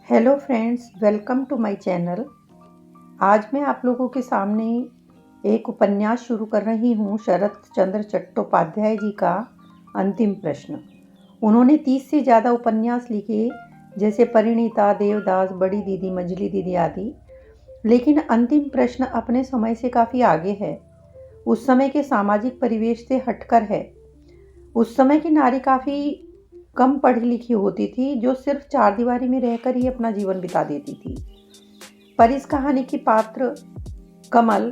Hello friends, welcome to my channel. आज मैं आप लोगों के सामने एक उपन्यास शुरू कर रही हूँ, शरत चंद्र चट्टोपाध्याय जी का अंतिम प्रश्न। उन्होंने 30 से ज़्यादा उपन्यास लिखे, जैसे परिणीता, देवदास, बड़ी दीदी, मंजली दीदी आदि। लेकिन अंतिम प्रश्न अपने समय से काफ़ी आगे है, उस समय के सामाजिक परिवेश से हटकर है। उस समय की नारी काफ़ी कम पढ़ी लिखी होती थी, जो सिर्फ चारदीवारी में रहकर ही अपना जीवन बिता देती थी। पर इस कहानी की पात्र कमल,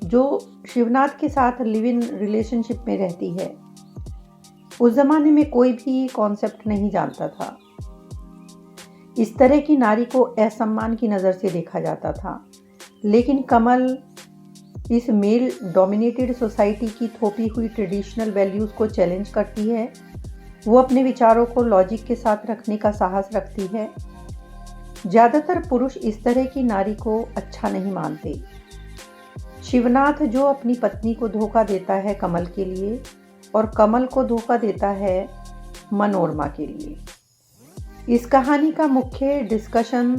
जो शिवनाथ के साथ लिव इन रिलेशनशिप में रहती है, उस जमाने में कोई भी कॉन्सेप्ट नहीं जानता था। इस तरह की नारी को असम्मान की नज़र से देखा जाता था। लेकिन कमल इस मेल डोमिनेटेड सोसाइटी की थोपी हुई ट्रेडिशनल वैल्यूज़ को चैलेंज करती है। वो अपने विचारों को लॉजिक के साथ रखने का साहस रखती है। ज़्यादातर पुरुष इस तरह की नारी को अच्छा नहीं मानते। शिवनाथ जो अपनी पत्नी को धोखा देता है कमल के लिए, और कमल को धोखा देता है मनोरमा के लिए। इस कहानी का मुख्य डिस्कशन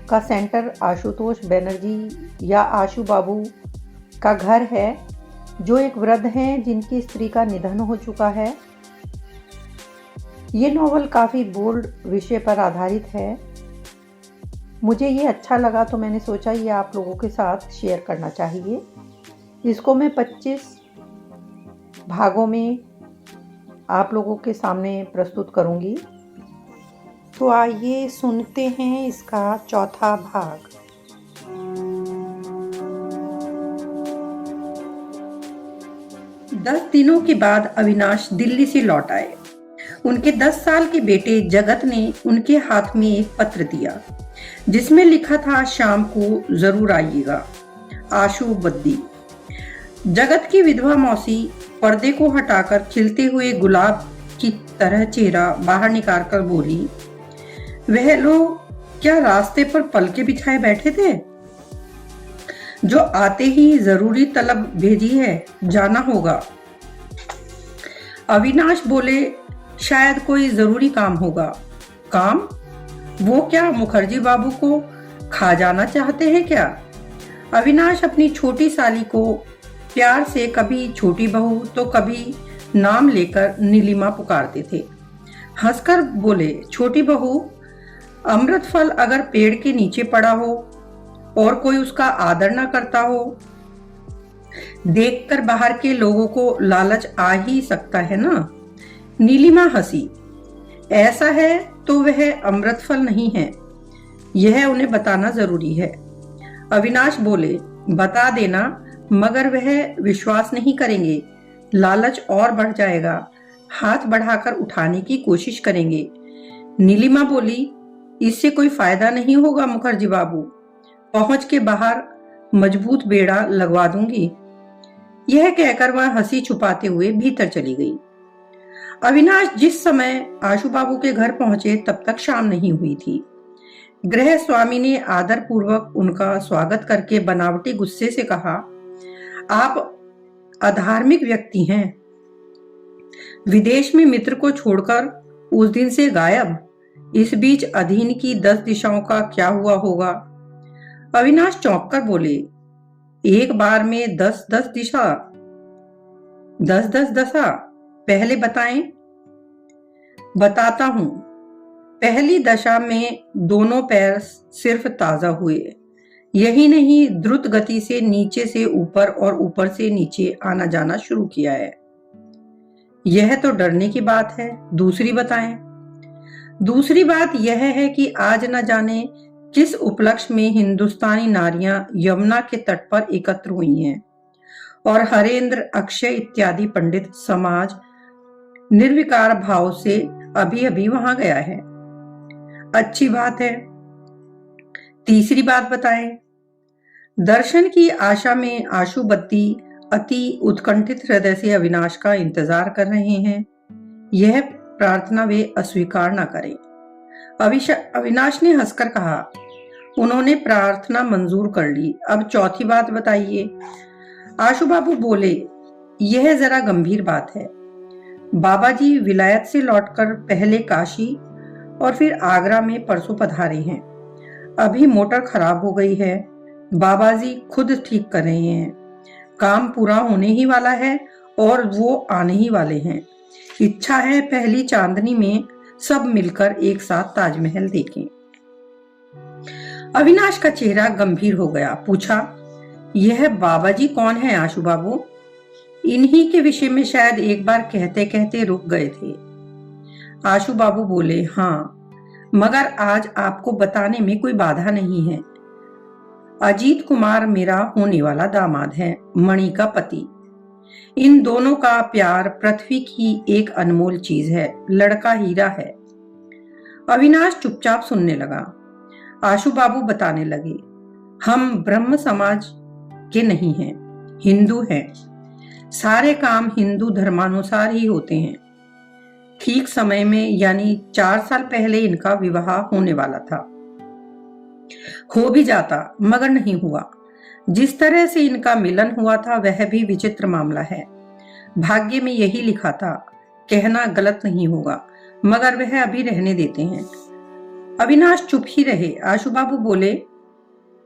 का सेंटर आशुतोष बनर्जी या आशु बाबू का घर है, जो एक वृद्ध हैं जिनकी स्त्री का निधन हो चुका है। ये नॉवल काफ़ी बोल्ड विषय पर आधारित है। मुझे ये अच्छा लगा तो मैंने सोचा ये आप लोगों के साथ शेयर करना चाहिए। इसको मैं 25 भागों में आप लोगों के सामने प्रस्तुत करूंगी। तो आइए सुनते हैं इसका चौथा भाग। 10 दिनों के बाद अविनाश दिल्ली से लौट आए। उनके 10 साल के बेटे जगत ने उनके हाथ में एक पत्र दिया, जिसमें लिखा था, शाम को जरूर आइएगा, आशु बद्दी। जगत की विधवा मौसी पर्दे को हटाकर खिलते हुए गुलाब की तरह चेहरा बाहर निकालकर बोली, वह लोग क्या रास्ते पर पलके बिछाए बैठे थे? जो आते ही जरूरी तलब भेजी है, जाना होगा। अविनाश बोले, शायद कोई जरूरी काम होगा। काम? वो क्या मुखर्जी बाबू को खा जाना चाहते हैं क्या? अविनाश अपनी छोटी साली को प्यार से कभी छोटी बहू तो कभी नाम लेकर नीलिमा पुकारते थे। हंसकर बोले, छोटी बहू, अमृत फल अगर पेड़ के नीचे पड़ा हो और कोई उसका आदर ना करता हो, देखकर बाहर के लोगों को लालच आ ही सकता है ना। नीलिमा हंसी। ऐसा है तो वह अमृत फल नहीं है, यह उन्हें बताना जरूरी है। अविनाश बोले, बता देना, मगर वह विश्वास नहीं करेंगे, लालच और बढ़ जाएगा, हाथ बढ़ाकर उठाने की कोशिश करेंगे। नीलिमा बोली, इससे कोई फायदा नहीं होगा मुखर्जी बाबू, पहुंच के बाहर मजबूत बेड़ा लगवा दूंगी। यह कहकर वह हंसी छुपाते हुए भीतर चली गई। अविनाश जिस समय आशु बाबू के घर पहुंचे तब तक शाम नहीं हुई थी। गृह स्वामी ने आदर पूर्वक उनका स्वागत करके बनावटी गुस्से से कहा, आप अधार्मिक व्यक्ति हैं, विदेश में मित्र को छोड़कर उस दिन से गायब। इस बीच अधीन की 10 दिशाओं का क्या हुआ होगा? अविनाश चौंक कर बोले, एक बार में 10-10 दिशा, 10-10 दशा, पहले बताएं। बताता हूं। पहली दशा में दोनों पैर सिर्फ ताजा हुए, यही नहीं, द्रुत गति से नीचे से ऊपर और ऊपर से नीचे आना जाना शुरू किया है। यह तो डरने की बात है, दूसरी बताएं। दूसरी बात यह है कि आज न जाने किस उपलक्ष्य में हिंदुस्तानी नारियां यमुना के तट पर एकत्र हुई हैं और हरेंद्र, अक्षय इत्यादि पंडित समाज निर्विकार भाव से अभी अभी वहां गया है। अच्छी बात है। तीसरी बात बताएं। दर्शन की आशा में आशु बद्दी अति उत्कंठित हृदय से अविनाश का इंतजार कर रहे हैं। यह प्रार्थना वे अस्वीकार न करें। अविनाश ने हंसकर कहा, उन्होंने प्रार्थना मंजूर कर ली, अब चौथी बात बताइए। आशु बाबू बोले, यह जरा गंभीर बात है। बाबा जी विलायत से लौटकर पहले काशी और फिर आगरा में परसों पधारे हैं। अभी मोटर खराब हो गई है, बाबा जी खुद ठीक कर रहे हैं। काम पूरा होने ही वाला है और वो आने ही वाले हैं। इच्छा है पहली चांदनी में सब मिलकर एक साथ ताजमहल देखें। अविनाश का चेहरा गंभीर हो गया। पूछा, यह बाबा जी कौन है आशु बाबू? इन्हीं के विषय में शायद एक बार कहते कहते रुक गए थे। आशु बाबू बोले, हाँ, मगर आज आपको बताने में कोई बाधा नहीं है। अजीत कुमार मेरा होने वाला दामाद है, मणि का पति। इन दोनों का प्यार पृथ्वी की एक अनमोल चीज है, लड़का हीरा है। अविनाश चुपचाप सुनने लगा। आशु बाबू बताने लगे, हम ब्रह्म समाज के नहीं हैं, हिंदू हैं। सारे काम हिंदू धर्मानुसार ही होते हैं। ठीक समय में यानी 4 साल पहले इनका विवाह होने वाला था। हो भी जाता मगर नहीं हुआ। जिस तरह से इनका मिलन हुआ था वह भी विचित्र मामला है। भाग्य में यही लिखा था, कहना गलत नहीं होगा, मगर वह अभी रहने देते हैं। अविनाश चुप ही रहे। आशु बाबू बोले,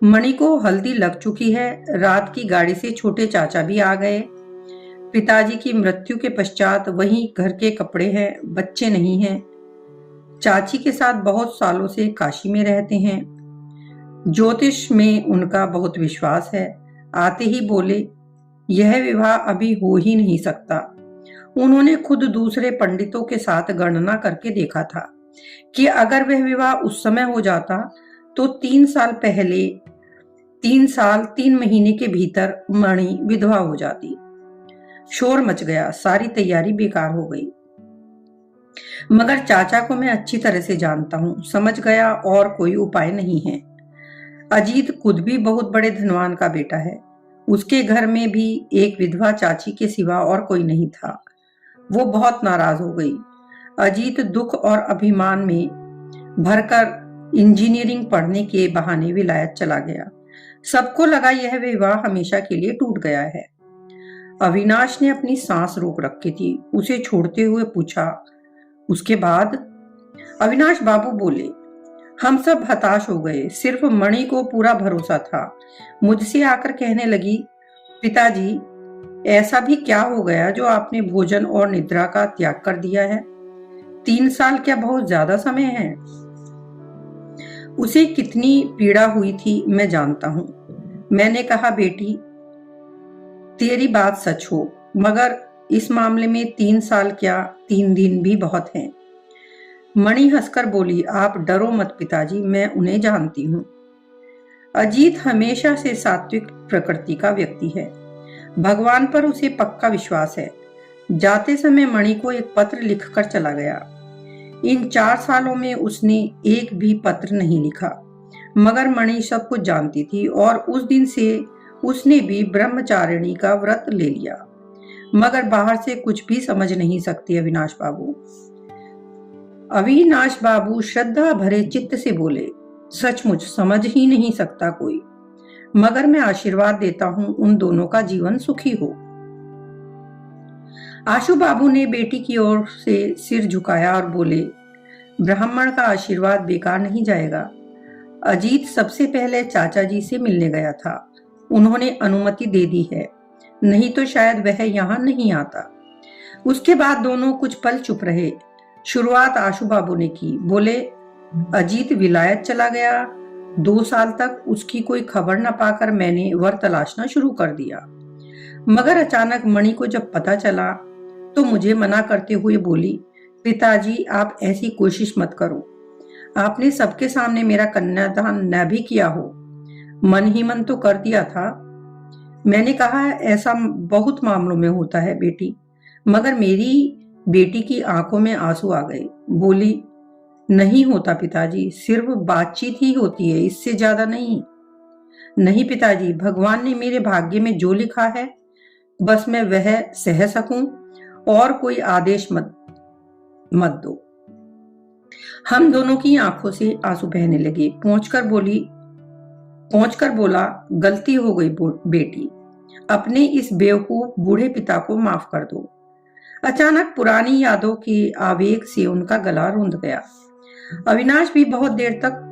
मणि को हल्दी लग चुकी है। रात की गाड़ी से छोटे चाचा भी आ गए। पिताजी की मृत्यु के पश्चात वहीं घर के कपड़े हैं, बच्चे नहीं हैं। चाची के साथ बहुत सालों से काशी में रहते हैं। ज्योतिष में उनका बहुत विश्वास है। आते ही बोले, यह विवाह अभी हो ही नहीं सकता। उन्होंने खुद दूसरे पंडितों के साथ गणना करके देखा था कि अगर वह विवाह उस समय हो जाता तो 3 साल पहले 3 साल 3 महीने के भीतर मणि विधवा हो जाती। शोर मच गया, सारी तैयारी बेकार हो गई। मगर चाचा को मैं अच्छी तरह से जानता हूं, समझ गया और कोई उपाय नहीं है। अजीत खुद भी बहुत बड़े धनवान का बेटा है। उसके घर में भी एक विधवा चाची के सिवा और कोई नहीं था। वो बहुत नाराज हो गई। अजीत दुख और अभिमान में भरकर इंजीनियरिंग पढ़ने के बहाने विलायत चला गया। सबको लगा यह विवाह हमेशा के लिए टूट गया है। अविनाश ने अपनी सांस रोक रखी थी। उसे छोड़ते हुए पूछा, उसके बाद? अविनाश बाबू बोले, हम सब हताश हो गए। सिर्फ मणि को पूरा भरोसा था। मुझसे आकर कहने लगी, पिताजी ऐसा भी क्या हो गया जो आपने भोजन और निद्रा का त्याग कर दिया है? 3 साल क्या बहुत ज्यादा समय है? उसे कितनी पीड़ा हुई थी मैं जानता हूं। मैंने कहा, बेटी तेरी बात सच हो, मगर इस मामले में 3 साल क्या 3 दिन भी बहुत हैं। मणि हंसकर बोली, आप डरो मत पिताजी, मैं उन्हें जानती हूं। अजीत हमेशा से सात्विक प्रकृति का व्यक्ति है। भगवान पर उसे पक्का विश्वास है। जाते समय मणि को एक पत्र लिखकर चला गया। इन 4 सालों में उसने एक भी पत्र नहीं लिखा, मगर मणि सब कुछ जानती थी और उस दिन से उसने भी ब्रह्मचारिणी का व्रत ले लिया। मगर बाहर से कुछ भी समझ नहीं सकती अविनाश बाबू। अविनाश बाबू श्रद्धा भरे चित्त से बोले, सचमुच समझ ही नहीं सकता कोई, मगर मैं आशीर्वाद देता हूं उन दोनों का जीवन सुखी हो। आशु बाबू ने बेटी की ओर से सिर झुकाया और बोले, ब्राह्मण का आशीर्वाद बेकार नहीं जाएगा। अजीत सबसे पहले चाचा जी से मिलने गया था। उन्होंने अनुमति दे दी है, नहीं तो शायद वह यहां नहीं आता। उसके बाद दोनों कुछ पल चुप रहे। शुरुआत आशु बाबू ने की। बोले, अजीत विलायत चला गया। 2 साल तक उसकी कोई खबर न पाकर मैंने वर तलाशना शुरू कर दिया। मगर अचानक मणि को जब पता चला तो मुझे मना करते हुए बोली, पिताजी आप ऐसी कोशिश मत करो। आपने सबके सामने मेरा कन्यादान न भी किया हो, मन ही मन तो कर दिया था। मैंने कहा, ऐसा बहुत मामलों में होता है बेटी। मगर मेरी बेटी की आंखों में आंसू आ गए। बोली, नहीं होता पिताजी, सिर्फ बातचीत ही होती है, इससे ज्यादा नहीं। नहीं पिताजी, भगवान ने मेरे भाग्य में जो लिखा है बस मैं वह सह सकूं, और कोई आदेश मत दो। हम दोनों की आंखों से आंसू बहने लगे। पहुंचकर बोला, गलती हो गई बेटी, अपने इस बेवकूफ बूढ़े पिता को माफ कर दो। अचानक पुरानी यादों के आवेग से उनका गला रुंध गया। अविनाश भी बहुत देर तक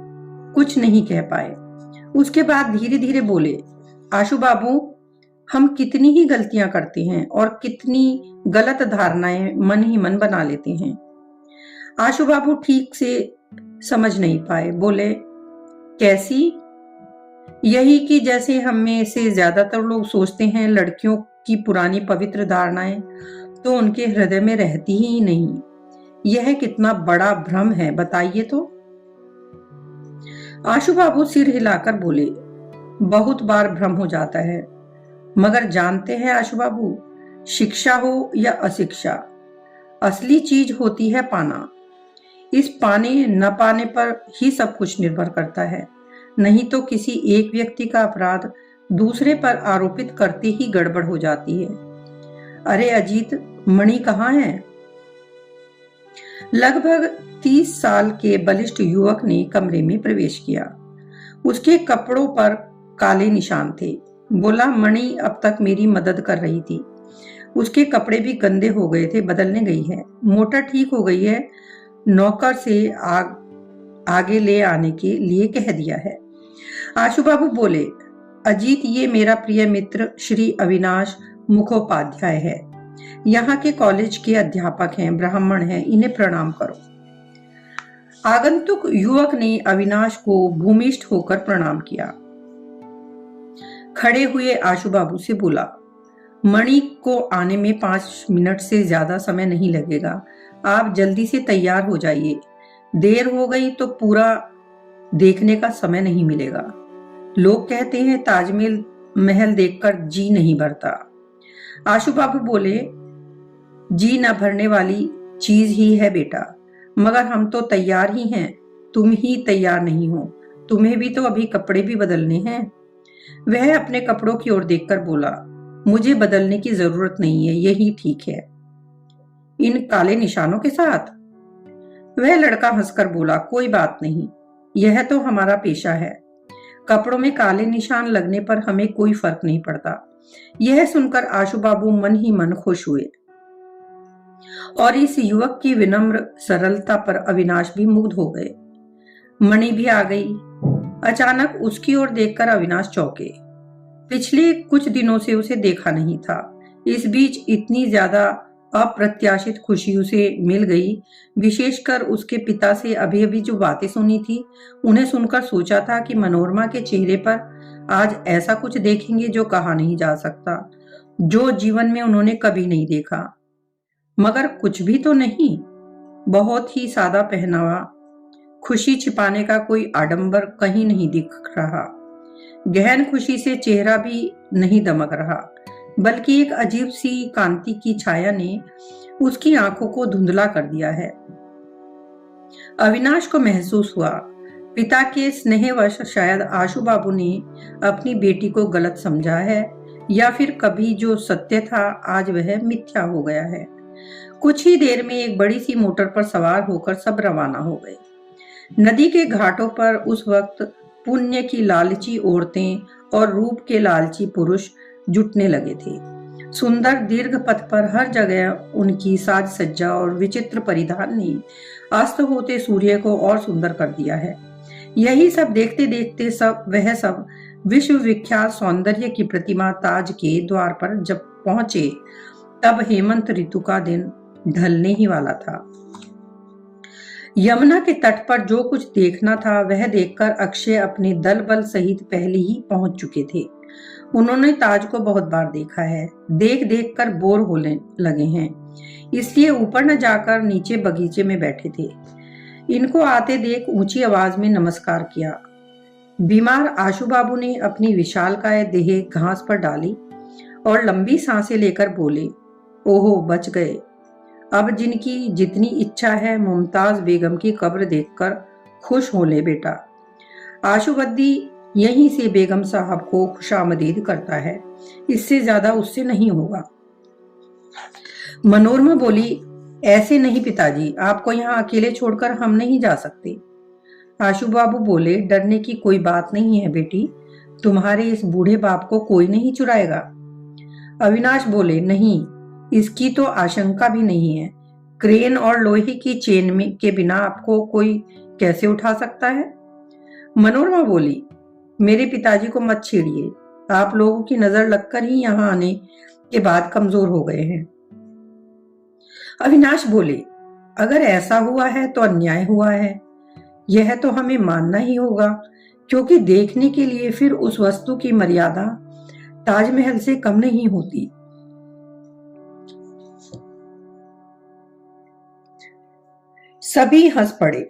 कुछ नहीं कह पाए। उसके बाद धीरे धीरे बोले, आशु बाबू, हम कितनी ही गलतियां करते हैं और कितनी गलत धारणाएं मन ही मन बना लेते हैं। आशु बाबू ठीक से समझ नहीं पाए। बोले, कैसी? यही कि जैसे हम में से ज्यादातर लोग सोचते हैं लड़कियों की पुरानी पवित्र धारणाएं तो उनके हृदय में रहती ही नहीं। यह कितना बड़ा भ्रम है, बताइए तो। आशु बाबू सिर हिलाकर बोले, बहुत बार भ्रम हो जाता है, मगर जानते हैं आशु बाबू, शिक्षा हो या अशिक्षा, असली चीज होती है पाना। इस पाने न पाने पर ही सब कुछ निर्भर करता है। नहीं तो किसी एक व्यक्ति का अपराध दूसरे पर आरोपित करते ही गड़बड़ हो जाती है। अरे अजीत, मणि कहाँ है? लगभग 30 साल के बलिष्ठ युवक ने कमरे में प्रवेश किया। उसके कपड़ों पर काले निशान थे। बोला, मणि अब तक मेरी मदद कर रही थी। उसके कपड़े भी गंदे हो गए थे, बदलने गई है। मोटर ठीक हो गई है, नौकर से आगे ले आने के लिए कह दिया है। आशु बाबू बोले, अजीत, ये मेरा प्रिय मित्र श्री अविनाश मुखोपाध्याय है। यहाँ के कॉलेज के अध्यापक हैं, ब्राह्मण हैं, इन्हें प्रणाम करो। आगंतुक युवक ने अविनाश को भूमिष्ठ होकर प्रणाम किया। खड़े हुए आशु बाबू से बोला, मणि को आने में 5 मिनट से ज्यादा समय नहीं लगेगा। आप जल्दी से तैयार हो जाइए। देर हो गई तो पूरा देखने का समय नहीं मिलेगा। लोग कहते हैं ताजमहल महल देखकर जी नहीं भरता। आशु बाबू बोले, जी न भरने वाली चीज ही है बेटा, मगर हम तो तैयार ही हैं। तुम ही तैयार नहीं हो, तुम्हें भी तो अभी कपड़े भी बदलने हैं। वह अपने कपड़ों की ओर देखकर बोला, मुझे बदलने की जरूरत नहीं है, यही ठीक है। इन काले निशानों के साथ? वह लड़का हंसकर बोला, कोई बात नहीं, यह तो हमारा पेशा है। कपड़ों में काले निशान लगने पर हमें कोई फर्क नहीं पड़ता। यह सुनकर आशु बाबू मन ही मन खुश हुए और इस युवक की विनम्र सरलता पर अविनाश भी मुग्ध हो गए। मणि भी आ गई। अचानक उसकी ओर देखकर अविनाश चौंके। पिछले कुछ दिनों से उसे देखा नहीं था। इस बीच इतनी ज्यादा अप्रत्याशित खुशी उसे मिल गई। विशेषकर उसके पिता से अभी अभी जो बातें सुनी थी, उन्हें सुनकर सोचा था कि मनोरमा के चेहरे पर आज ऐसा कुछ देखेंगे जो कहा नहीं जा सकता, जो जीवन में उन्होंने कभी नहीं देखा। मगर कुछ भी तो नहीं, बहुत ही सादा पहनावा, खुशी छिपाने का कोई आडंबर कहीं नहीं दिख रहा। गहन खुशी से चेहरा भी नहीं दमक रहा, बल्कि एक अजीब सी कांति की छाया ने उसकी आंखों को धुंधला कर दिया है। अविनाश को महसूस हुआ, पिता के स्नेहवश शायद आशु बाबू ने अपनी बेटी को गलत समझा है, या फिर कभी जो सत्य था आज वह मिथ्या हो गया है। कुछ ही देर में एक बड़ी सी मोटर पर सवार होकर सब रवाना हो गए। नदी के घाटों पर उस वक्त पुण्य की लालची औरतें और रूप के लालची पुरुष जुटने लगे थे। सुंदर दीर्घ पथ पर हर जगह उनकी साज सज्जा और विचित्र परिधान ने अस्त होते सूर्य को और सुंदर कर दिया है। यही सब देखते देखते वह सब विश्व विख्यात सौंदर्य की प्रतिमा ताज के द्वार पर जब पहुंचे, तब हेमंत ऋतु का दिन ढलने ही वाला था। यमुना के तट पर जो कुछ देखना था वह देखकर अक्षय अपने दल बल सहित पहले ही पहुंच चुके थे। उन्होंने ताज को बहुत बार देखा है, देख देख कर बोर होने लगे हैं, इसलिए ऊपर न जाकर नीचे बगीचे में बैठे थे। इनको आते देख ऊंची आवाज में नमस्कार किया। बीमार आशु बाबू ने अपनी विशालकाय देह घास पर डाली और लंबी सांसें लेकर बोले, ओहो, बच गए। अब जिनकी जितनी इच्छा है मुमताज बेगम की कब्र देखकर खुश हो ले बेटा। आशुबद्दी यहीं से बेगम साहब को खुशामदीद करता है, इससे ज्यादा उससे नहीं होगा। मनोरमा बोली, ऐसे नहीं पिताजी, आपको यहाँ अकेले छोड़कर हम नहीं जा सकते। आशु बाबू बोले, डरने की कोई बात नहीं है बेटी, तुम्हारे इस बूढ़े बाप को कोई नहीं चुराएगा। अविनाश बोले, नहीं, इसकी तो आशंका भी नहीं है। क्रेन और लोहे की चेन में के बिना आपको कोई कैसे उठा सकता है? मनोरमा बोली, मेरे पिताजी को मत छेड़िए, आप लोगों की नजर लगकर ही यहाँ आने के बाद कमजोर हो गए हैं। अविनाश बोले, अगर ऐसा हुआ है तो अन्याय हुआ है, यह तो हमें मानना ही होगा, क्योंकि देखने के लिए फिर उस वस्तु की मर्यादा ताजमहल से कम नहीं होती। सभी हंस पड़े।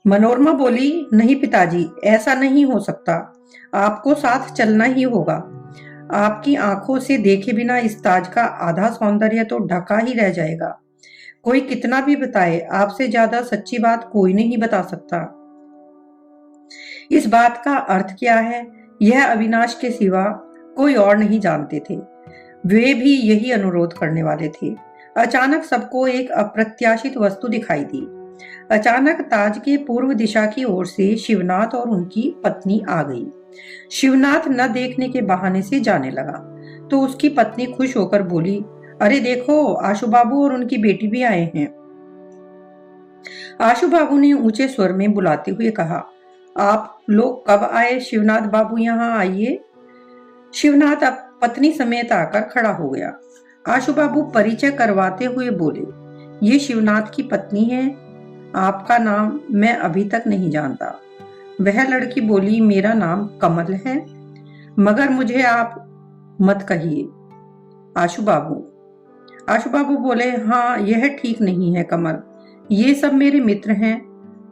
मनोरमा बोली, नहीं पिताजी, ऐसा नहीं हो सकता, आपको साथ चलना ही होगा। आपकी आंखों से देखे बिना इस ताज का आधा सौंदर्य तो ढका ही रह जाएगा। कोई कितना भी बताए, आपसे ज्यादा सच्ची बात कोई नहीं बता सकता। इस बात का अर्थ क्या है, यह अविनाश के सिवा कोई और नहीं जानते थे। वे भी यही अनुरोध करने वाले थे। अचानक सबको एक अप्रत्याशित वस्तु दिखाई दी। अचानक ताज के पूर्व दिशा की ओर से शिवनाथ और उनकी पत्नी आ गई। शिवनाथ न देखने के बहाने से जाने लगा तो उसकी पत्नी खुश होकर बोली, अरे देखो, आशु बाबू और उनकी बेटी भी आए हैं। आशु बाबू ने ऊंचे स्वर में बुलाते हुए कहा, आप लोग कब आए शिवनाथ बाबू, यहाँ आइए। शिवनाथ अब पत्नी समेत आकर खड़ा हो गया। आशु बाबू परिचय करवाते हुए बोले, ये शिवनाथ की पत्नी है, आपका नाम मैं अभी तक नहीं जानता। वह लड़की बोली, मेरा नाम कमल है, मगर मुझे आप मत कहिए आशु बाबू बोले, हाँ यह ठीक नहीं है कमल, ये सब मेरे मित्र हैं,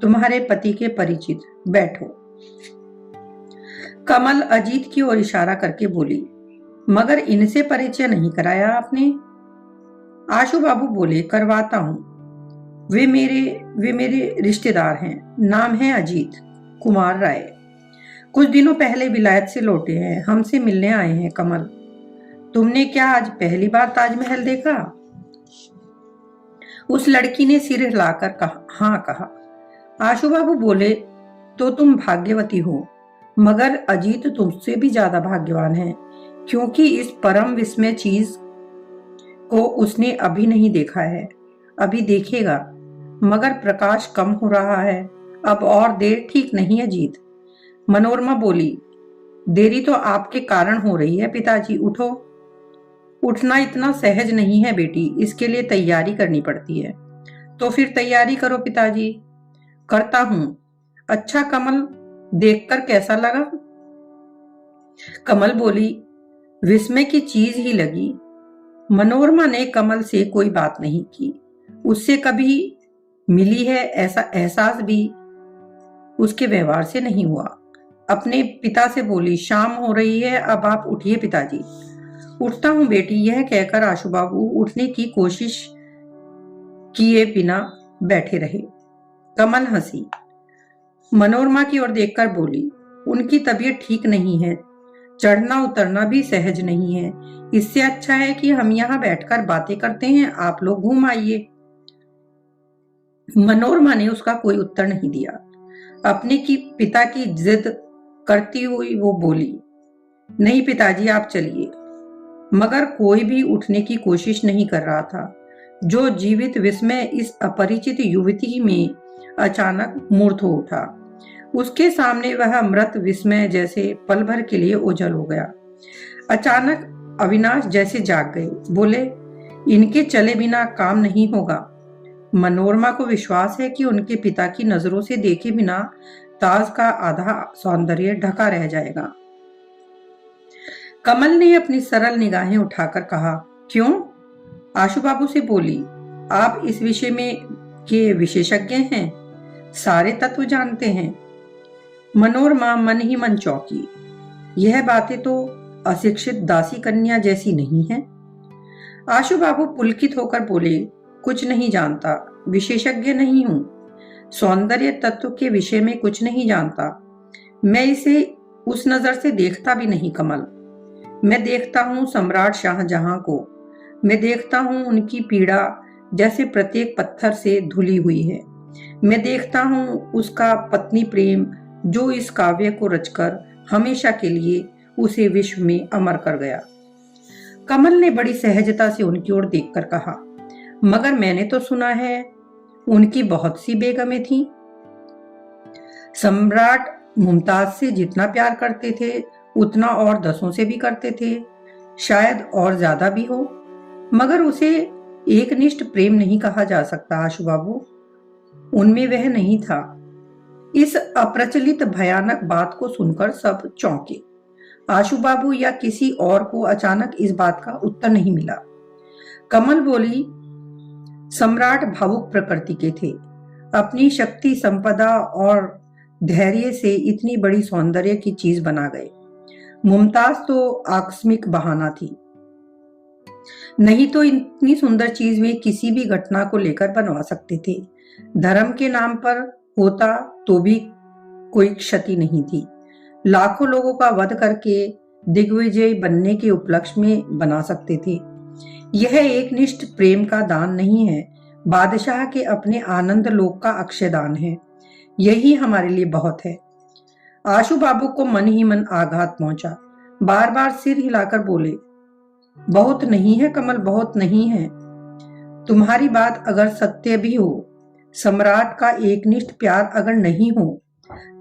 तुम्हारे पति के परिचित, बैठो। कमल अजीत की ओर इशारा करके बोली, मगर इनसे परिचय नहीं कराया आपने। आशु बाबू बोले, करवाता हूं, वे मेरे रिश्तेदार हैं, नाम है अजीत कुमार राय, कुछ दिनों पहले विलायत से लौटे हैं, हमसे मिलने आए हैं। कमल, तुमने क्या आज पहली बार ताजमहल देखा? उस लड़की ने सिर हिलाकर कहा, हाँ कहा। आशु बाबू बोले, तो तुम भाग्यवती हो, मगर अजीत तुमसे भी ज्यादा भाग्यवान है, क्योंकि इस परम विस्मय चीज को उसने अभी नहीं देखा है, अभी देखेगा, मगर प्रकाश कम हो रहा है, अब और देर ठीक नहीं है अजीत। मनोरमा बोली, देरी तो आपके कारण हो रही है पिताजी, उठो। उठना इतना सहज नहीं है बेटी, इसके लिए तैयारी करनी पड़ती है। तो फिर तैयारी करो पिताजी। करता हूं। अच्छा कमल, देखकर कैसा लगा? कमल बोली, विस्मय की चीज ही लगी। मनोरमा ने कमल से कोई बात नहीं की, उससे कभी मिली है ऐसा एहसास भी उसके व्यवहार से नहीं हुआ। अपने पिता से बोली, शाम हो रही है, अब आप उठिए पिताजी। उठता हूं बेटी, यह कहकर आशु बाबू उठने की कोशिश किए बिना बैठे रहे। कमल हंसी। मनोरमा की ओर देखकर बोली, उनकी तबीयत ठीक नहीं है, चढ़ना उतरना भी सहज नहीं है, इससे अच्छा है कि हम यहाँ बैठकर बातें करते हैं, आप लोग घूम आइए। मनोरमा ने उसका कोई उत्तर नहीं दिया। अपने की पिता की जिद करती हुई वो बोली, नहीं पिताजी आप चलिए। मगर कोई भी उठने की कोशिश नहीं कर रहा था। जो जीवित विस्मय इस अपरिचित युवती में अचानक मूर्त हो उठा, उसके सामने वह मृत विस्मय जैसे पल भर के लिए ओझल हो गया। अचानक अविनाश जैसे जाग गए, बोले, इनके चले बिना काम नहीं होगा। मनोरमा को विश्वास है कि उनके पिता की नजरों से देखे बिना ताज का आधा सौंदर्य ढका रह जाएगा। कमल ने अपनी सरल निगाहें उठाकर कहा, क्यों? आशु बाबू से बोली, आप इस विषय में के विशेषज्ञ हैं, सारे तत्व जानते हैं। मनोरमा मन ही मन चौंकी। यह बातें तो अशिक्षित दासी कन्या जैसी नहीं है। आशु बाबू पुलकित होकर बोले, कुछ नहीं जानता, विशेषज्ञ नहीं हूं, सौंदर्य तत्व के विषय में कुछ नहीं जानता, मैं इसे उस नजर से देखता भी नहीं कमल। मैं देखता हूं सम्राट शाहजहां को, मैं देखता हूं उनकी पीड़ा जैसे प्रत्येक पत्थर से धुली हुई है, मैं देखता हूं उसका पत्नी प्रेम जो इस काव्य को रचकर हमेशा के लिए उसे विश्व में अमर कर गया। कमल ने बड़ी सहजता से उनकी ओर देखकर कहा, मगर मैंने तो सुना है उनकी बहुत सी बेगमें थीं। सम्राट मुमताज से जितना प्यार करते थे उतना और 10 से भी करते थे, शायद और ज्यादा भी हो, मगर उसे एकनिष्ठ प्रेम नहीं कहा जा सकता आशु बाबू। उनमें वह नहीं था। इस अप्रचलित भयानक बात को सुनकर सब चौंके। आशु बाबू या किसी और को अचानक इस बात का उत्तर नहीं मिला। कमल बोली, सम्राट भावुक प्रकृति के थे। अपनी शक्ति, संपदा और धैर्य से इतनी बड़ी सौंदर्य की चीज बना गए। मुमताज तो आकस्मिक बहाना थी, नहीं तो इतनी सुंदर चीज वे किसी भी घटना को लेकर बनवा सकते थे। धर्म के नाम पर होता तो भी कोई क्षति नहीं थी। लाखों लोगों का वध करके दिग्विजय बनने के उपलक्ष्य में बना सकते थे। यह एकनिष्ठ प्रेम का दान नहीं है, बादशाह के अपने आनंद लोक का अक्षयदान है। यही हमारे लिए बहुत है। आशु बाबू को मन ही मन आघात पहुंचा। बार बार सिर हिलाकर बोले, बहुत नहीं है कमल, बहुत नहीं है। तुम्हारी बात अगर सत्य भी हो, सम्राट का एकनिष्ठ प्यार अगर नहीं हो,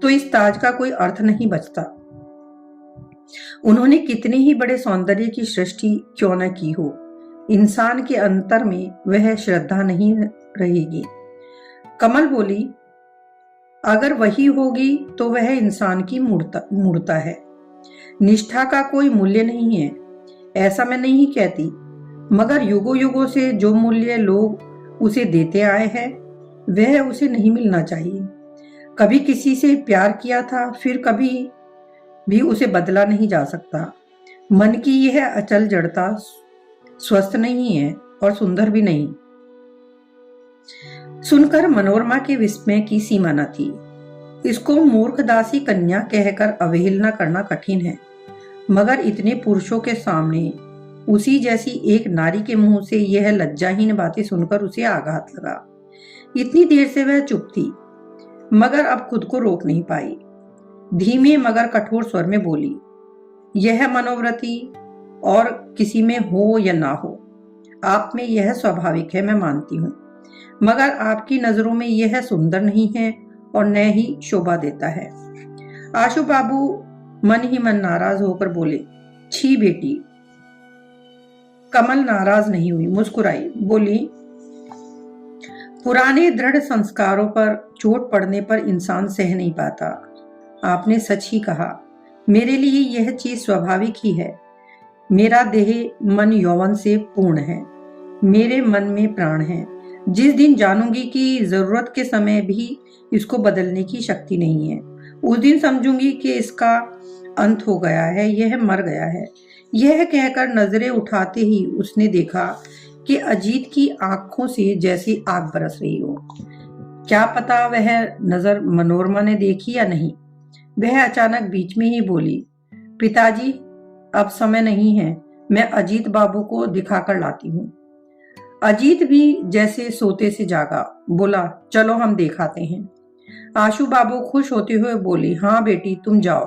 तो इस ताज का कोई अर्थ नहीं बचता। उन्होंने कितने ही बड़े सौंदर्य की सृष्टि क्यों न की हो, इंसान के अंतर में वह श्रद्धा नहीं रहेगी। कमल बोली, अगर वही होगी तो वह इंसान की मूर्ता है। निष्ठा का कोई मूल्य नहीं है, ऐसा मैं नहीं कहती, मगर युगों युगों से जो मूल्य लोग उसे देते आए हैं वह उसे नहीं मिलना चाहिए। कभी किसी से प्यार किया था, फिर कभी भी उसे बदला नहीं जा सकता। मन की यह अचल जड़ता स्वस्थ नहीं है और सुंदर भी नहीं। सुनकर मनोरमा के विस्मय की सीमा न थी। इसको मूर्खदासी कन्या कहकर अवहेलना करना कठिन है, मगर इतने पुरुषों के सामने उसी जैसी एक नारी के मुंह से यह लज्जाहीन बातें सुनकर उसे आघात लगा। इतनी देर से वह चुप थी, मगर अब खुद को रोक नहीं पाई। धीमे मगर कठोर स्वर में बोली, यह मनोवृत्ति और किसी में हो या ना हो, आप में यह स्वाभाविक है, मैं मानती हूँ, मगर आपकी नजरों में यह सुंदर नहीं है और न ही शोभा देता है। आशु बाबू मन ही मन नाराज होकर बोले, छी बेटी। कमल नाराज नहीं हुई, मुस्कुराई, बोली, पुराने दृढ़ संस्कारों पर चोट पड़ने पर इंसान सह नहीं पाता। आपने सच ही कहा, मेरे लिए यह चीज स्वाभाविक ही है। मेरा देह मन यौवन से पूर्ण है, मेरे मन में प्राण है। जिस दिन जानूंगी कि जरूरत के समय भी इसको बदलने की शक्ति नहीं है, उस दिन समझूंगी कि इसका अंत हो गया है, यह मर गया है। यह कहकर नजरें उठाते ही उसने देखा कि अजीत की आंखों से जैसी आग बरस रही हो। क्या पता वह नजर मनोरमा ने देखी या नहीं। वह अचानक बीच में ही बोली, पिताजी अब समय नहीं है, मैं अजीत बाबू को दिखाकर लाती हूँ। अजीत भी जैसे सोते से जागा, बोला, चलो हम दिखाते हैं। आशु बाबू खुश होते हुए बोली, हाँ बेटी तुम जाओ,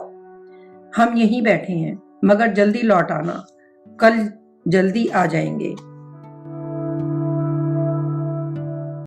हम यहीं बैठे हैं, मगर जल्दी लौट आना, कल जल्दी आ जाएंगे।